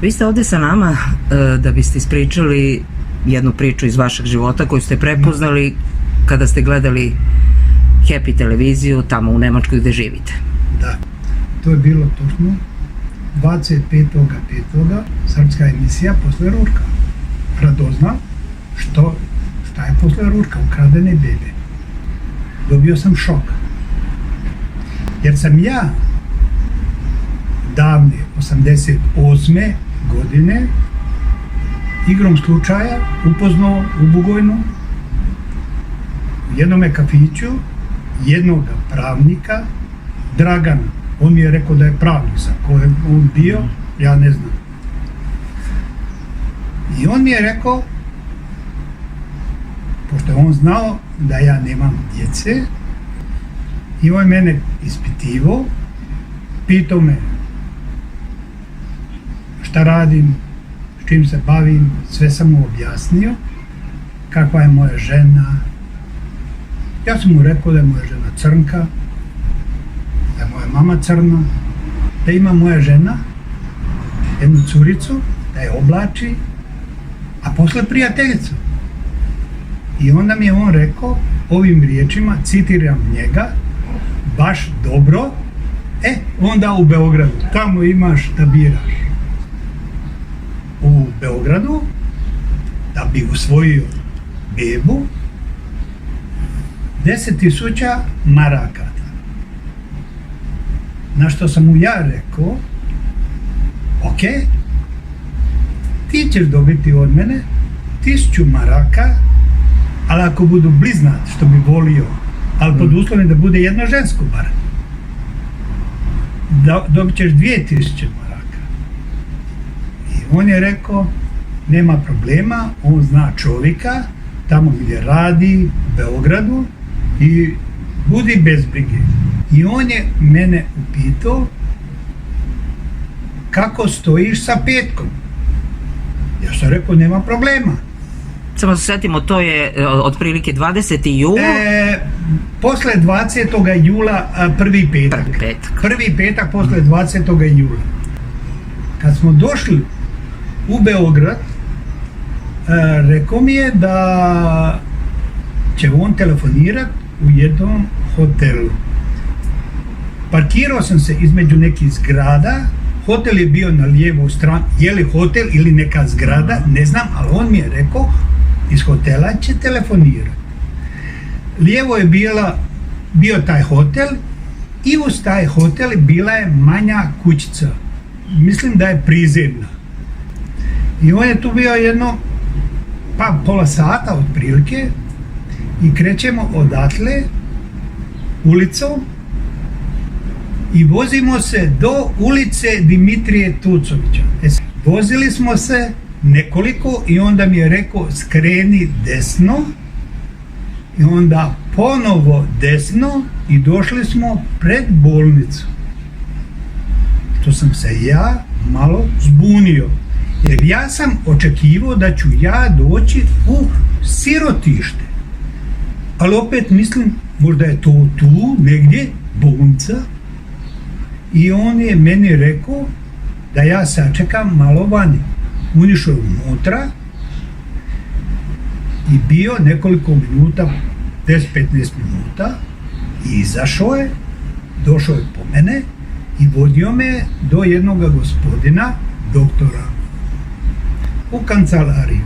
Vi ste ovdje sa nama da biste ispričali jednu priču iz vašeg života koju ste prepoznali kada ste gledali Happy televiziju tamo u Nemačkoj gdje živite. Da, to je bilo točno 25.5. srpska emisija posle ručka. Radozna šta je posle ručka, ukradene bebe. Dobio sam šok. Jer sam ja davne 88. godine igrom slučaja upoznao u Bugojnu u jednome kafiću jednog pravnika, Dragana. On mi je rekao da je pravnik, sa kojim on bio, ja ne znam. I on mi je rekao, pošto je on znao da ja nemam djece, i on mene ispitivao, pitao me šta radim, s čim se bavim, sve sam mu objasnio, kakva je moja žena. Ja sam mu rekao da je moja žena crnka, da je moja mama crna, da ima moja žena jednu curicu, da je oblači, a posle prijateljicu. I onda mi je on rekao ovim riječima, citiram njega, baš dobro, onda u Beogradu, tamo imaš da biraš. U Beogradu, da bi usvojio bebu, 10.000 marakata. Na što sam mu ja rekao, ok, ti ćeš dobiti od mene 1000 maraka, ali ako budu bliznat, što bi volio, ali pod uslovim da bude jedno žensko bar, dobit ćeš 2000 maraka. I on je rekao, nema problema, on zna čovjeka, tamo gdje radi, u Beogradu, i budi bez brige. I on je mene upitao, kako stojiš sa petkom? Ja sam rekao, nema problema. Samo se sjetimo, to je otprilike 20. jul. Posle 20. jula prvi petak. Prvi petak posle 20. jula. Kad smo došli u Beograd, rekao mi je da će on telefonirati u jednom hotelu. Parkirao sam se između nekih zgrada, hotel je bio na lijevoj strani, je li hotel ili neka zgrada, ne znam, ali on mi je rekao, iz hotela će telefonirati. Lijevo je bio taj hotel i uz taj hotel bila je manja kućica. Mislim da je prizemna. I on je tu bio jedno, pola sata otprilike i krećemo odatle ulicom i vozimo se do ulice Dimitrije Tucovića. Vozili smo se nekoliko i onda mi je rekao skreni desno i onda ponovo desno i došli smo pred bolnicu. Što sam se ja malo zbunio, jer ja sam očekivao da ću ja doći u sirotište. Ali opet mislim, možda je to tu negdje bolnica. I on je meni rekao da ja sačekam malo vani. Unišao je unutra i bio nekoliko minuta, 10-15 minuta, i izašao je, došao je po mene i vodio me do jednog gospodina, doktora, u kancelariju.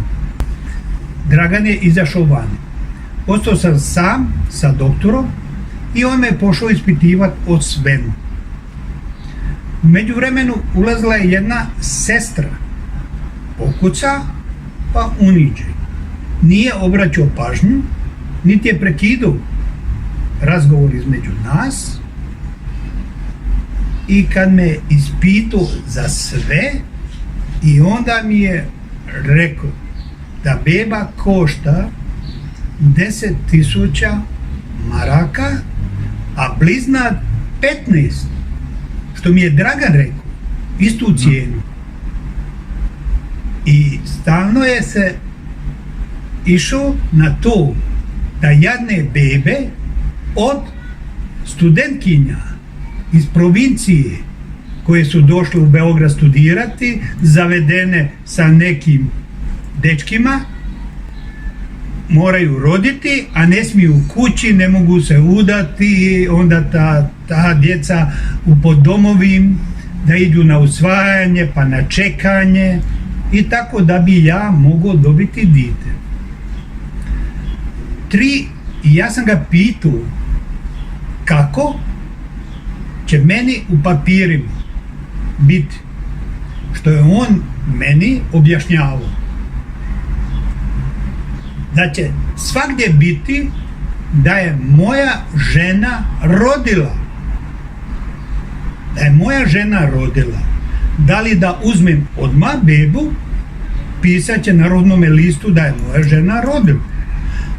Dragan je izašao vani. Ostao sam sam sa doktorom i on me je pošao ispitivati o svemu. U međuvremenu ulazila je jedna sestra, pokuca pa uniđe. Nije obraćao pažnju, niti je prekidao razgovor između nas, i kad me ispitao za sve, i onda mi je rekao da beba košta 10.000 maraka, a bliznat 15, što mi je Dragan rekao, istu cijenu. I stalno je se išao na to da jadne bebe od studentkinja iz provincije koje su došle u Beograd studirati, zavedene sa nekim dečkima, moraju roditi, a ne smiju kući, ne mogu se udati, onda ta djeca u poddomovim, da idu na usvajanje, pa na čekanje, i tako da bi ja mogao dobiti dite. I ja sam ga pitao kako će meni u papirima biti, što je on meni objašnjavao. Da će svagdje biti da je moja žena rodila. Da je moja žena rodila. Da li da uzmem odmah bebu, pisat će na rodnome listu da je moja žena rodila.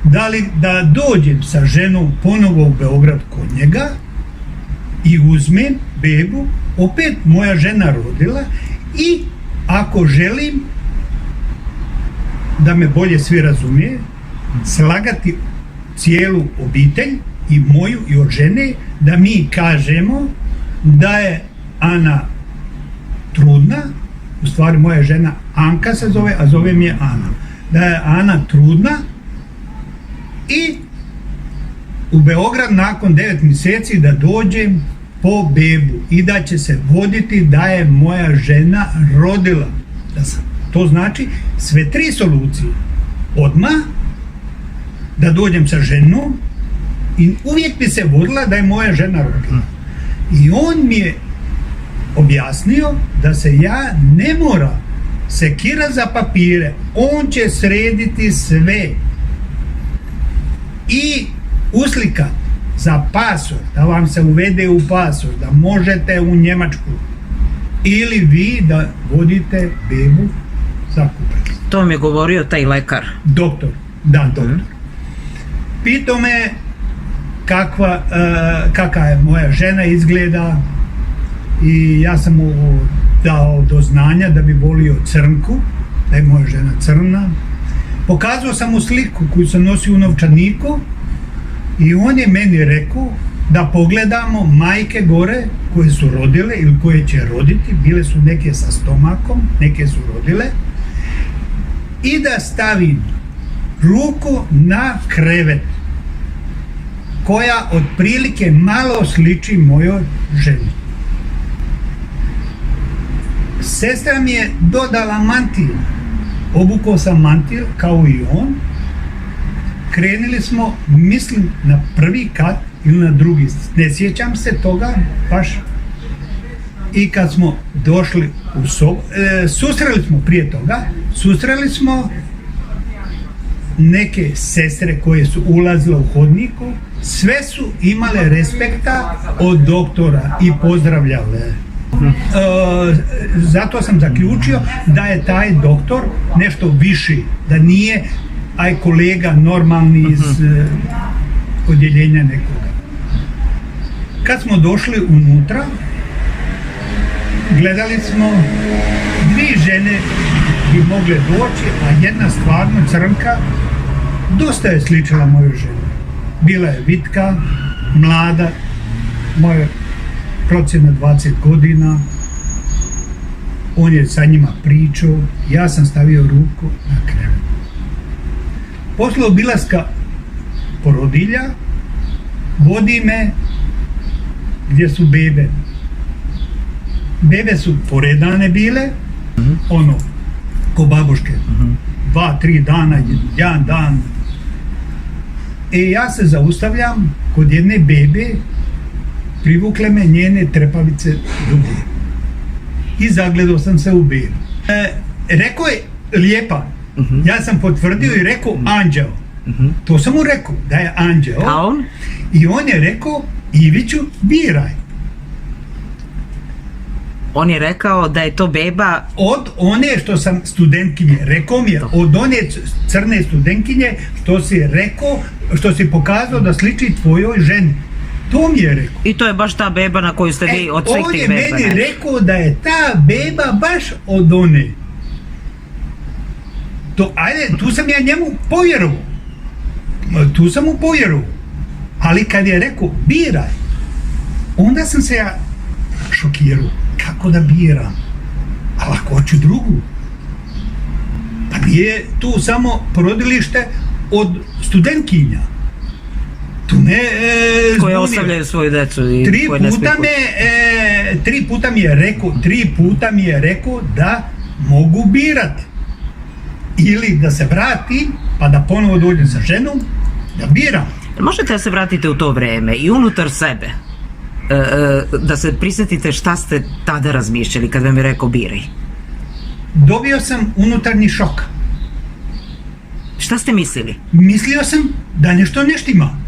Da li da dođem sa ženom ponovo u Beograd kod njega i uzmem bebu, opet moja žena rodila, i ako želim da me bolje svi razumije, slagati cijelu obitelj, i moju i od žene, da mi kažemo da je Ana trudna, u stvari moja žena Anka se zove, a zove mi je Ana, da je Ana trudna, i u Beograd nakon 9 mjeseci da dođem po bebu i da će se voditi da je moja žena rodila. To znači sve 3 solucije. Odmah da dođem sa ženom i uvijek bi se vodila da je moja žena rodila. I on mi je objasnio da se ja ne mora sekira za papire, on će srediti sve i uslikat za pasor, da vam se uvede u pasor, da možete u Njemačku, ili vi da vodite bebu za kupac. To vam je govorio taj lekar? Doktor, da, doktor. Pitao me kakva je moja žena izgleda, i ja sam mu dao do znanja da bi volio crnku, da je moja žena crna. Pokazao sam mu sliku koju sam nosio u novčaniku, i on je meni rekao da pogledamo majke gore koje su rodile ili koje će roditi, bile su neke sa stomakom, neke su rodile, i da stavim ruku na krevet koja otprilike malo sliči mojoj ženi. Sestra mi je dodala mantil, obukao sam mantil kao i on, krenuli smo, mislim, na prvi kat ili na drugi, ne sjećam se toga baš, i kad smo došli u sobu, susreli smo prije toga, susreli smo neke sestre koje su ulazile u hodniku, sve su imale respekta od doktora i pozdravljale. Zato sam zaključio da je taj doktor nešto viši, da nije aj kolega normalni iz odjeljenja nekoga. Kad smo došli unutra, gledali smo, 2 žene bi mogle doći, a jedna stvarno crnka, dosta je sličila moju ženu. Bila je vitka, mlada, moja procjena 20 godina, on je sa njima pričao, ja sam stavio ruku na krevet. Posle obilaska porodilja vodi me gdje su bebe. Bebe su poredane bile, ono, ko babuške, 2-3 dana, 1 dan. Ja se zaustavljam kod jedne bebe, privukle me njene trepavice do bebe. I zagledao sam se u bebu. Rekao je lijepa. Ja sam potvrdio i rekao anđeo. To sam mu rekao, da je anđeo. A on? I on je rekao, Iviću, biraj. On je rekao da je to beba od one što sam studentkinje, rekao mi je, od one crne studentkinje što si rekao, što si pokazao da sliči tvojoj ženi. To mi je rekao. I to je baš ta beba na koju ste vi od svih On tih je beba meni najviše. rekao da je ta beba baš od one. To, ajde, tu sam ja njemu povjerovao. Tu sam mu povjerovao. Ali kad je rekao biraj, onda sam se ja šokirao. Kako da biram? Ali ako hoću drugu. Pa nije tu samo porodilište od studentkinja. Tu ne... Koje ostavljaju svoju decu i koje ne smiju kući. Tri puta mi je rekao da mogu birati. Ili da se vratim, pa da ponovo dođem sa ženom, da biram. Možete da se vratite u to vreme i unutar sebe, da se prisjetite šta ste tada razmišljali kad vam je rekao biraj. Dobio sam unutarnji šok. Šta ste mislili? Mislio sam da nešto ne štima.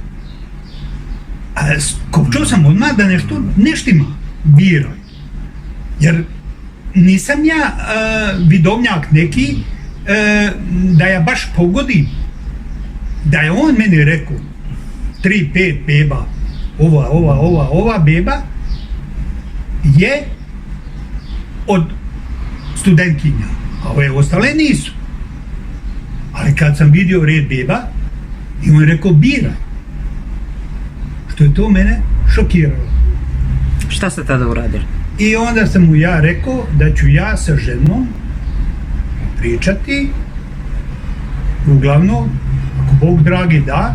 Kopčao sam odmah da nešto ne štima. Biraj. Jer nisam ja vidovnjak neki da ja baš pogodim. Da je on meni rekao 3-5 beba, ova beba je od studentkinja, a ove ostale nisu. Ali kad sam vidio red beba, i on je rekao biraj. Što je to mene šokiralo. Šta ste tada uradili? I onda sam mu ja rekao da ću ja sa ženom pričati, uglavnom, ako Bog dragi da,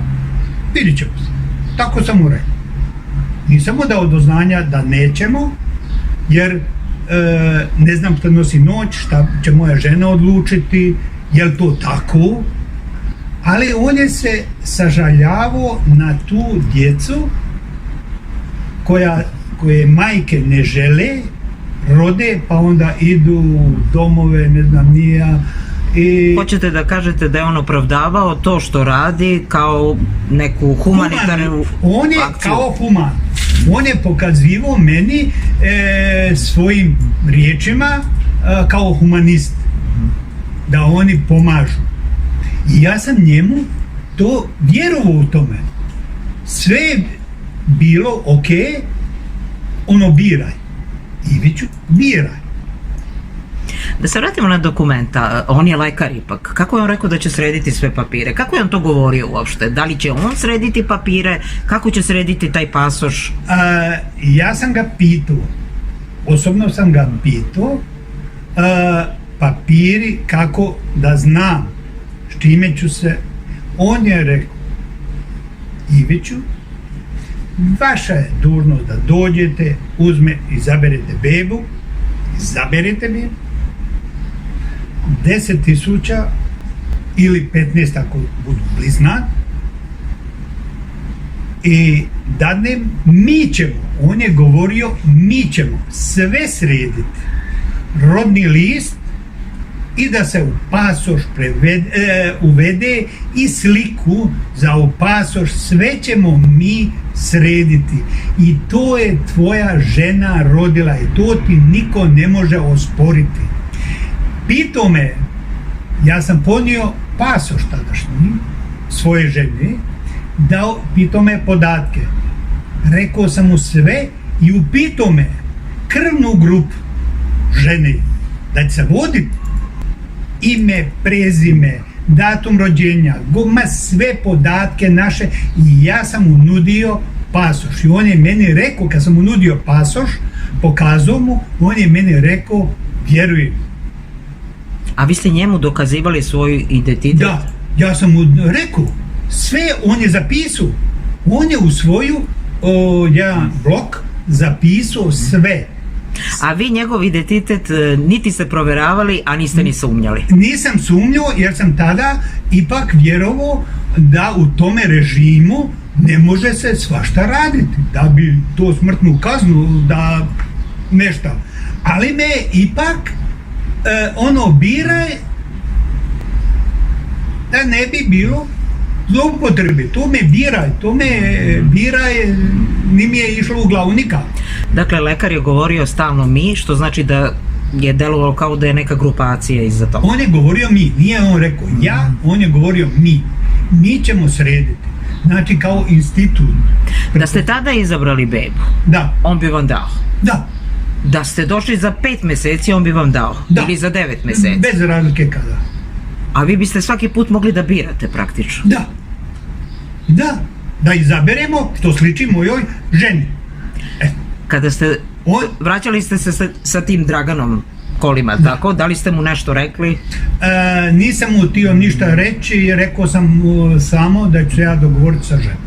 vidit ćemo se. Tako sam mu rekao. Nisam mu dao do znanja da nećemo, jer ne znam šta nosi noć, šta će moja žena odlučiti, je li to tako, ali on je se sažaljavao na tu djecu koje majke ne žele, rode, pa onda idu u domove, ne znam nija. Hoćete da kažete da je on opravdavao to što radi kao neku humanitarnu on je akciju? Kao human. On je pokazivao meni svojim riječima kao humanist. Da oni pomažu. I ja sam njemu to vjerovao u tome. Sve je bilo ok, ono biraj. Iviću, biraj. Da se vratimo na dokumenta, on je lekar ipak. Kako je on rekao da će srediti sve papire? Kako je on to govorio uopšte? Da li će on srediti papire? Kako će srediti taj pasoš? Ja sam ga pitao, osobno sam ga pitao, papiri kako da znam s čime ću se. On je rekao, Iviću, vaša je dužnost da dođete, izaberete bebu, 10.000 ili 15 ako budu bliznat, i dadnem, mi ćemo, on je govorio, mi ćemo sve srediti, rodni list, i da se u pasoš uvede i sliku za u pasoš, sve ćemo mi srediti i to je tvoja žena rodila i to ti niko ne može osporiti. Pitao me, ja sam ponio pasoš tadašnji svoje žene, pitao me podatke, rekao sam mu sve i upitao me krvnu grupu žene da će se voditi, ime, prezime, datum rođenja, sve podatke naše, i ja sam mu nudio pasoš. I on je meni rekao, kad sam mu nudio pasoš, pokazao mu, on je meni rekao, vjerujem. A vi ste njemu dokazivali svoj identitet? Da, ja sam mu rekao, sve on je zapisao. On je u svoju jedan blok zapisao sve. A vi njegov identitet niti ste provjeravali, a niste ni sumnjali? Nisam sumnjao jer sam tada ipak vjerovao da u tome režimu ne može se svašta raditi, da bi to smrtnu kaznu, da nešto. Ali me ipak ono biraj da ne bi bilo zloupotrebe. To me biraj, ni mi je išlo u glavu nikako. Dakle, lekar je govorio stalno mi, što znači da je delovalo kao da je neka grupacija iza toga. On je govorio mi, nije on rekao ja, on je govorio mi. Mi ćemo srediti. znači kao institut. Da ste tada izabrali bebu, Da, on bi vam dao. da, Da ste došli za 5 meseci, on bi vam dao. Da. Ili za 9 meseci. bez razlike kada. A vi biste svaki put mogli da birate praktično. Da izaberemo što sliči mojoj ženi. Kada ste, vraćali ste se sa tim Draganom kolima, tako? Da li ste mu nešto rekli? Nisam mu htio ništa reći, rekao sam mu samo da ću ja dogovoriti sa ženom.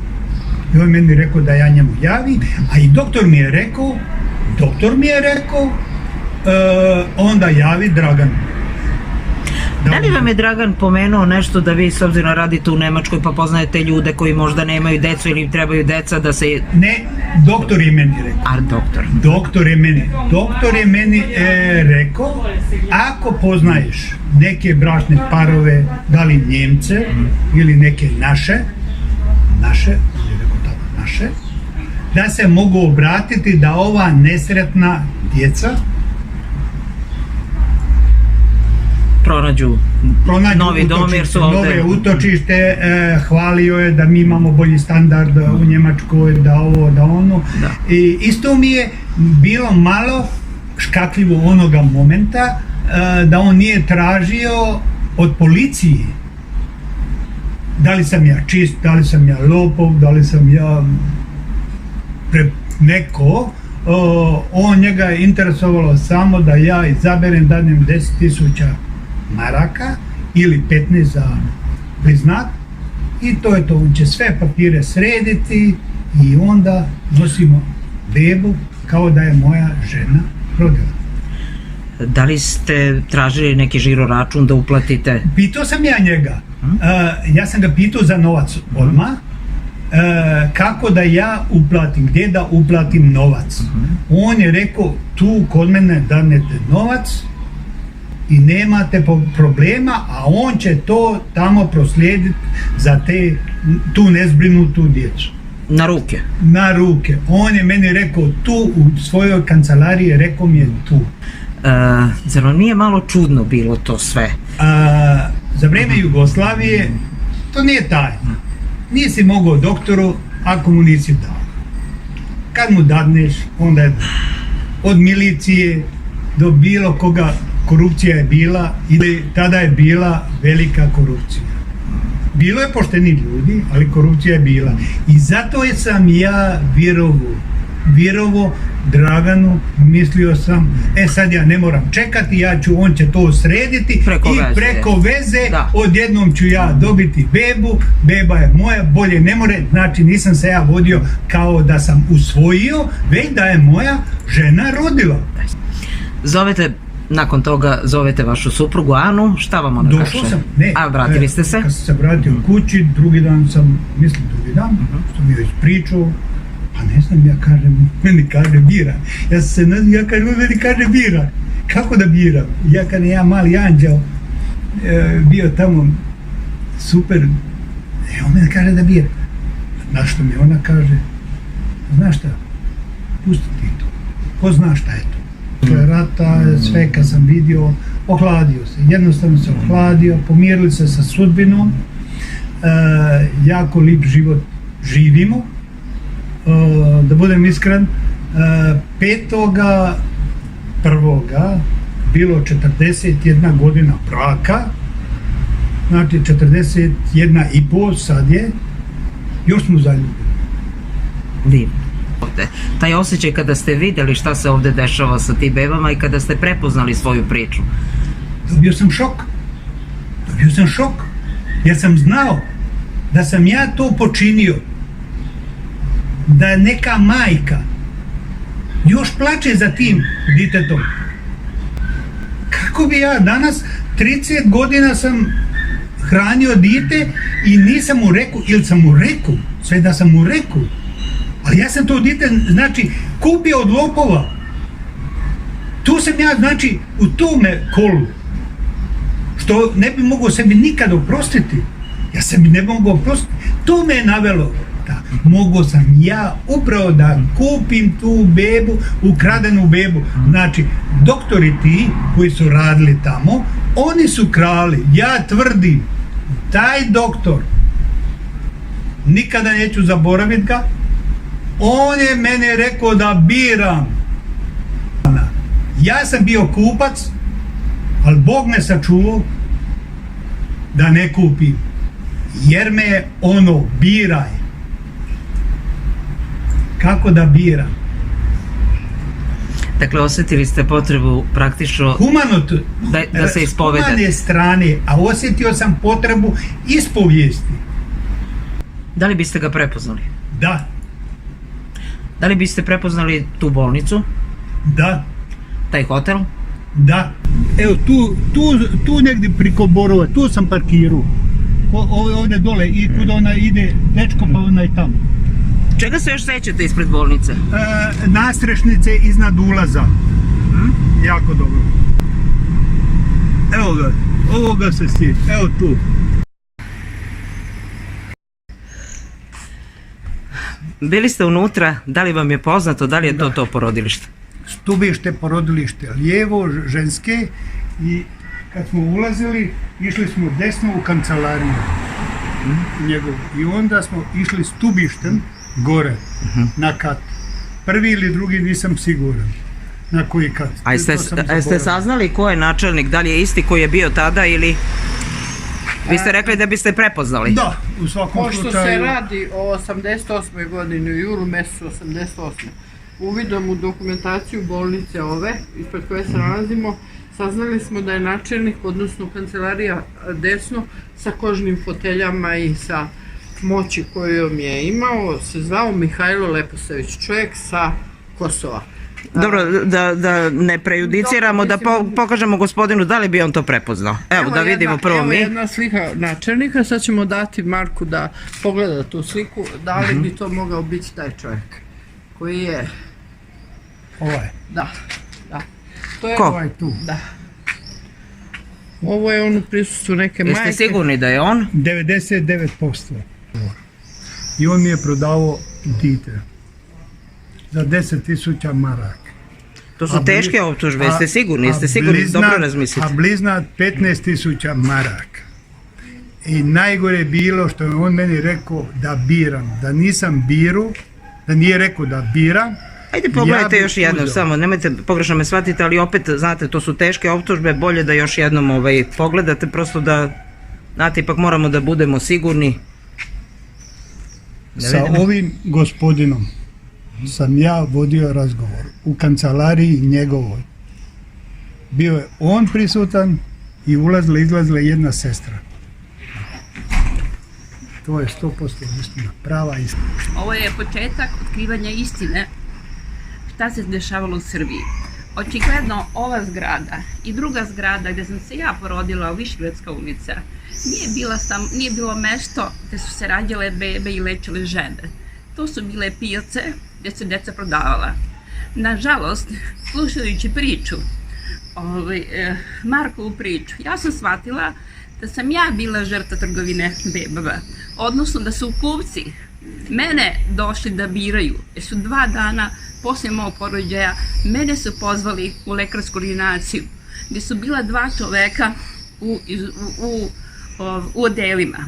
I on meni rekao da ja njemu javim, a i doktor mi je rekao, onda javi Draganu. Da li vam je Dragan pomenuo nešto da vi, s obzirom radite u Nemačkoj, pa poznajete ljude koji možda nemaju decu ili im trebaju deca, da se... Ne, doktor je meni rekao. A, doktor. Doktor je meni rekao, ako poznaješ neke bračne parove, da li Njemce ili neke naše, da se mogu obratiti da ova nesretna djeca pronađu novi dom jer su ovde... nove utočište, hvalio je da mi imamo bolji standard u Njemačkoj, da ovo, da ono. Da. I isto mi je bilo malo škakljivo onoga momenta da on nije tražio od policije da li sam ja čist, da li sam ja lopov, da li sam ja neko. On njega je interesovalo samo da ja izaberem, dadnem 10.000 maraka ili 15 za priznat i to je to. On će sve papire srediti i onda nosimo bebu kao da je moja žena rodila. Da li ste tražili neki žiro račun da uplatite? Pitao sam ja njega. Ja sam ga pitao za novac odmah. Kako da ja uplatim, gdje da uplatim novac. On je rekao, tu kod mene danete novac i nemate problema, a on će to tamo proslijediti za tu nezbrinutu djecu. Na ruke? Na ruke. On je meni rekao tu u svojoj kancelariji, rekao mi je tu. Zar vam nije malo čudno bilo to sve? Za vrijeme Jugoslavije to nije tajno. Nisi mogao doktoru ako mu nisi dao. Kad mu dadneš, onda je od milicije do bilo koga korupcija je bila ili tada je bila velika korupcija. Bilo je poštenih ljudi, ali korupcija je bila. I zato sam ja vjerovao Draganu, mislio sam, sad ja ne moram čekati, on će to srediti i preko veze odjednom ću ja dobiti bebu, beba je moja, bolje ne more, znači nisam se ja vodio kao da sam usvojio, već da je moja žena rodila. Nakon toga zovete vašu suprugu Anu, šta vam ona kaže? Došao sam, ne. A vratili ste se? Kad sam se vratio kući, drugi dan, što mi je ispričao, pa ne znam, ja kažem, meni kaže bira. Ja kažem, meni kaže bira. Kako da biram? Ja kad ja mali anđeo bio tamo super, on meni kaže da bira. Na što mi ona kaže, znaš šta, pusti ti to, ko zna šta je to. Rata, sve kad sam vidio, ohladio se, jednostavno se ohladio, pomirili se sa sudbinom, jako lip život živimo, da budem iskren, 5.1. bilo 41 godina braka, znači 41,5 sad je, još smo zaljubili. Divno. Taj osjećaj kada ste vidjeli šta se ovdje dešava sa tim bebama i kada ste prepoznali svoju priču. Dobio sam šok, jer sam znao da sam ja to počinio, da neka majka još plače za tim ditetom. Kako bi ja danas 30 godina sam hranio dite i nisam mu rekao, ili sam mu rekao, sve da sam mu rekao, ali ja sam to dite, znači, kupio od lopova. Tu sam ja, znači, u tome kolu, što ne bi mogao sebi nikad oprostiti. Ja sebi ne mogao oprostiti. To me je navelo. Mogao sam ja upravo da kupim tu bebu, ukradenu bebu. Znači, doktori ti koji su radili tamo, oni su krali. Ja tvrdim, taj doktor nikada neću zaboraviti ga. On je mene rekao da biram. Ja sam bio kupac, ali Bog me sačuvao da ne kupim. Jer me je ono, biraj. Kako da biram? Dakle, osjetili ste potrebu praktično da se ispovedate. Humane strane, a osjetio sam potrebu ispovijesti. Da li biste ga prepoznali? Da, Da li biste prepoznali tu bolnicu, da, taj hotel? da. Evo tu negdje priko Borova, tu sam parkirao. Ovdje dole i kuda ona ide, dečko pa ona je tamo. Čega se još sećate ispred bolnice? Nastrešnice iznad ulaza. Jako dobro. Evo ga, ovoga se sjeća, evo tu. Bili ste unutra, da li vam je poznato, da li je to porodilište? Stubište, porodilište, lijevo, ženske, i kad smo ulazili, išli smo desno u kancelariju njegovu. I onda smo išli stubištem gore, na kat. Prvi ili drugi nisam siguran na koji kat. A jeste saznali ko je načelnik, da li je isti koji je bio tada ili... Vi ste rekli da biste prepoznali. Da, u svakom Pošto slučaju. se radi o 88. godini, u julu mjesecu 88. Uvidom u dokumentaciju bolnice ove, ispred koje se nalazimo, saznali smo da je načelnik, odnosno kancelarija desno, sa kožnim foteljama i sa moći kojom je imao, se zvao Mihajlo Leposavić, čovjek sa Kosova. Dobro, da ne prejudiciramo, da pokažemo gospodinu da li bi on to prepoznao. Evo, da vidimo prvo mi. Evo jedna slika načelnika, sad ćemo dati Marku da pogleda tu sliku, da li bi to mogao biti taj čovjek koji je... Ovaj. Da. To je Ko? Ovaj tu. Da. Ovo je on u prisustvu neke majke. Jeste sigurni da je on? 99%. I on mi je prodavao dite za 10.000 maraka. To su teške optužbe, jeste sigurni? Jeste sigurni? Dobro razmislite. A bliznat 15.000 maraka. I najgore je bilo što je on meni rekao da biram, da nisam biru, da nije rekao da biram. Ajde pogledajte još jednom, samo nemojte pogrešno me shvatiti, ali opet, znate, to su teške optužbe, bolje da još jednom pogledate, prosto da, znate, ipak moramo da budemo sigurni. Sa ovim gospodinom sam ja vodio razgovor u kancelariji njegovoj. Bio je on prisutan i ulazila i izlazila jedna sestra. To je 100% istina, prava istina. Ovo je početak otkrivanja istine šta se dešavalo u Srbiji. Očigledno ova zgrada i druga zgrada gdje sam se ja porodila, Višegradska ulica, nije bilo mesto gdje su se rađale bebe i lečile žene. To su bile pijace gdje se deca prodavala. Nažalost, slušajući priču, Markovu priču, ja sam shvatila da sam ja bila žrtva trgovine bebama, odnosno da su kupci mene došli da biraju, jer su 2 dana poslije mog porođaja mene su pozvali u lekarsku ordinaciju, gdje su bila 2 čoveka u odelima.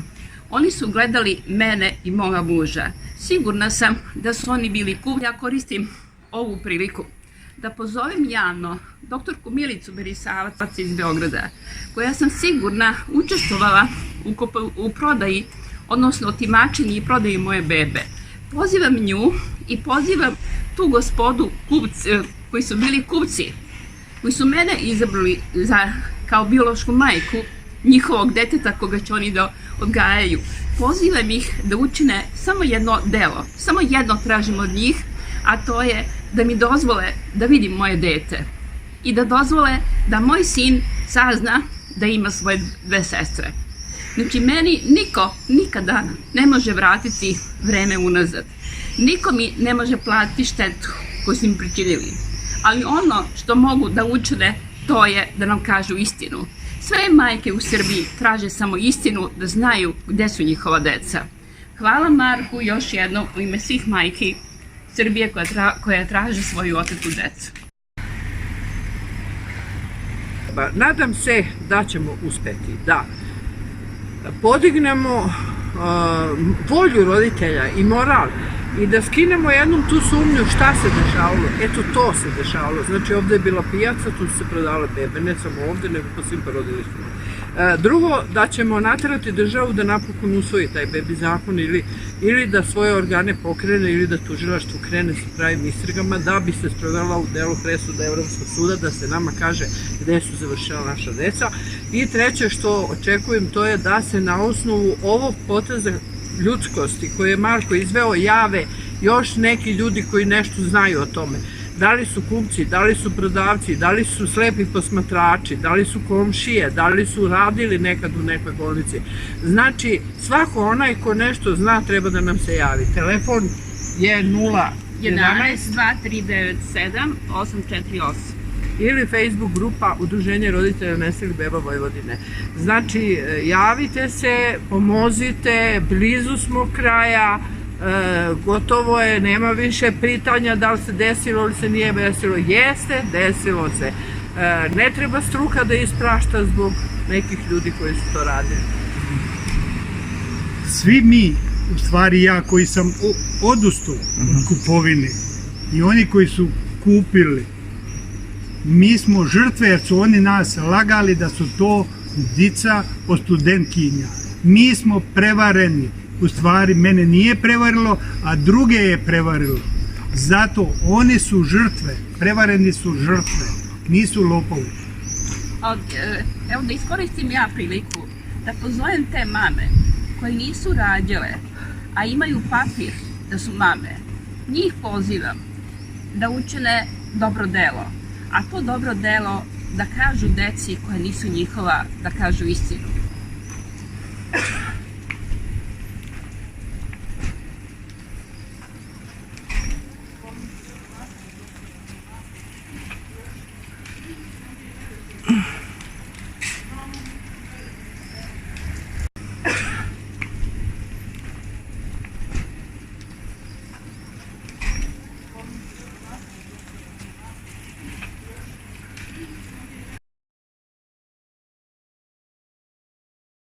Oni su gledali mene i moga muža. Sigurna sam da su oni bili kupci. Ja koristim ovu priliku da pozovem javno doktorku Milicu Berisavac iz Beograda, koja sam sigurna učestvovala u prodaji, odnosno otimačini i prodaji moje bebe. Pozivam nju i pozivam tu gospodu koji su bili kupci, koji su mene izabrali kao biološku majku njihovog deteta koga će oni da odgajaju. Pozivam ih da učine samo jedno delo, samo jedno tražim od njih, a to je da mi dozvole da vidim moje dete i da dozvole da moj sin sazna da ima svoje 2 sestre. Znači, meni niko nikada ne može vratiti vreme unazad. Niko mi ne može platiti štetu koju su im pričinili. Ali ono što mogu da učine, to je da nam kažu istinu. Sve majke u Srbiji traže samo istinu, da znaju gde su njihova deca. Hvala Marku još jednom u ime svih majki Srbije koja traže svoju otetu decu. Nadam se da ćemo uspeti da podignemo volju roditelja i moral i da skinemo jednom tu sumnju šta se dešavalo. Eto, to se dešavalo. Znači, ovde je bila pijaca, tu su se prodale bebe, ne samo ovde, nego po svim porodilištima. Drugo, da ćemo naterati državu da napokon usvoji taj bebi zakon ili da svoje organe pokrene ili da tužilaštvo krene sa pravim istragama da bi se sprovela u delu presuda Evropskog suda, da se nama kaže gde su završila naša deca. I treće što očekujem, to je da se na osnovu ovog poteza ljudskosti koje je Marko izveo jave još neki ljudi koji nešto znaju o tome. Da li su kupci, da li su prodavci, da li su slepi posmatrači, da li su komšije, da li su radili nekad u nekoj bolnici. Znači, svako onaj ko nešto zna treba da nam se javi. Telefon je 011 2397 848. ili Facebook grupa Udruženje roditelja nestalih beba Vojvodine. Znači, javite se, pomozite, blizu smo kraja, gotovo je, nema više pitanja da li se desilo ili se nije desilo. Jeste, desilo se. Ne treba struka da isprašta zbog nekih ljudi koji su to radili. Svi mi, u stvari ja koji sam odustao od kupovine i oni koji su kupili, mi smo žrtve jer su oni nas lagali da su to dica od studentkinja. Mi smo prevareni. U stvari, mene nije prevarilo, a druge je prevarilo. Zato oni su žrtve, prevareni su žrtve, nisu lopovi. Evo da iskoristim ja priliku da pozovem te mame koje nisu rađale, a imaju papir da su mame. Njih pozivam da učine dobro delo, a to dobro delo da kažu deci koja nisu njihova, da kažu istinu.